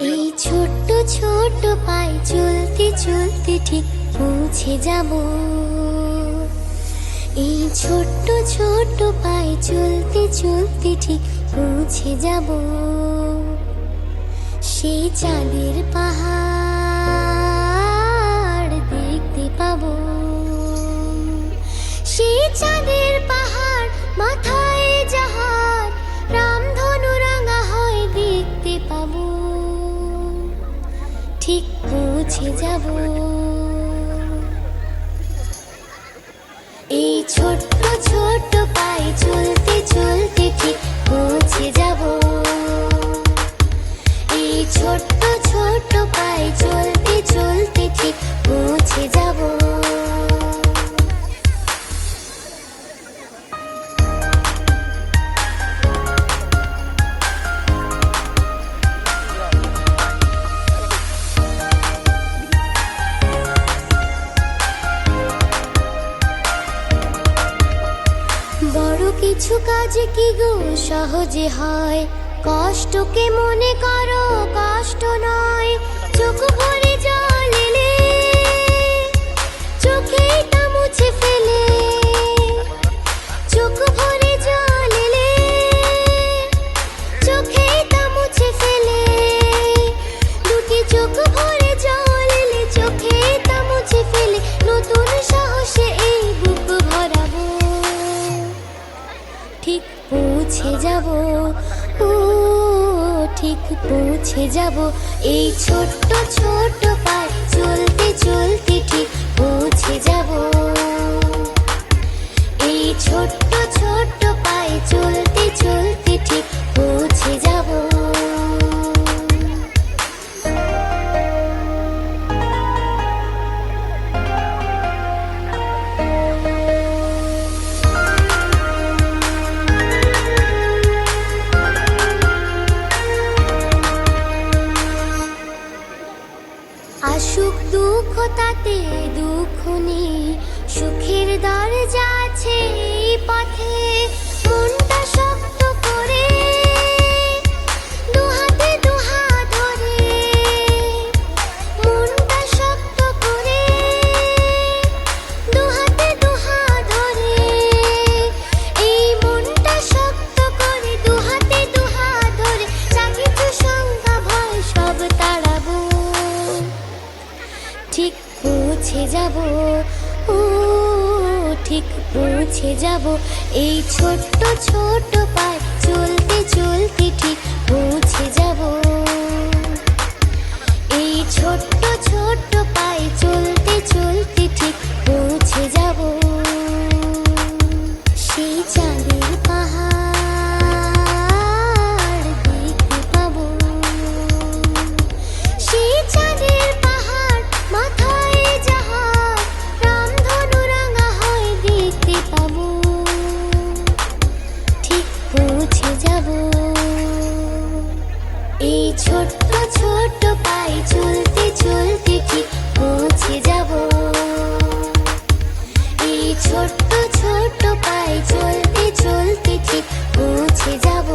এই ছোট্ট ছোট্ট পায়ে চলতে চলতে ঠিক পৌঁছে যাব। এই ছোট্ট ছোট্ট পায়ে চলতে চলতে ঠিক পৌঁছে যাব। সেই চাঁদের পাহাড় দেখতে পাবো। সেই চাঁদের পাহাড় মাথায় যাহার রামধনু রাঙা হয় দেখতে পাবো। ঠিক পৌঁছে যাব। এই ছোট্ট ছোট্ট পায়ে চলতে চলতে ঠিক পৌঁছে যাব। এই ছোট্ট ছোট্ট পায়ে চলতে চলতে ঠিক পৌঁছে যাব। বড় কিছু কাজ কি গো সহজে হয়, কষ্টকে মনে করো কষ্ট নয়। চোখ ভরে জল এলে চোখেই তা মুছে ফেলে। চোখ ভরে জল এলে চোখেই তা মুছে ফেলে। দুটি চোখ ভরে জল এলে চোখেই তা মুছে ফেলে। নতুন সাহসে এই বুক ভরাবো। ঠিক পৌঁছে যাব, ও ঠিক পৌঁছে যাব। এই ছোট্ট ছোট্ট পায়ে চলতে চলতে ঠিক পৌঁছে যাব। এই ছোট্ট ছোট্ট পায়ে চলতে চলতে ঠিক পৌঁছে যাব। আসুক দুঃখ তাতে দুঃখ নেই, সুখের দরজা আছে এই পথে। মনটা শক্ত করে দুহাতে দুহাত ধরে। মনটা শক্ত করে দুহাতে দুহাত ধরে। এই মনটা শক্ত করে দুহাতে দুহাত ধরে। যা কিছু শঙ্কা ভয় সব তাড়াবো। ঠিক পৌঁছে যাব, ও ঠিক পৌঁছে যাব। এই ছোট্ট ছোট্ট পায়ে চলতে চলতে ঠিক পৌঁছে যাব। এই ছোট্ট ছোট্ট পায়ে চলতে চলতে ঠিক পৌঁছে যাব। সেই চাঁদের পাহাড় দেখতে পাবো। সেই চাঁদের পাহাড় মাথায় যাহার রামধনু রাঙা হয় দেখতে পাবো। ঠিক পৌঁছে যাব। এই ছোট্ট ছোট্ট পায়ে চলতে চলতে ঠিক পৌঁছে যাব। এই ছোট্ট ছোট্ট পায়ে চলতে চলতে ঠিক পৌঁছে যাব।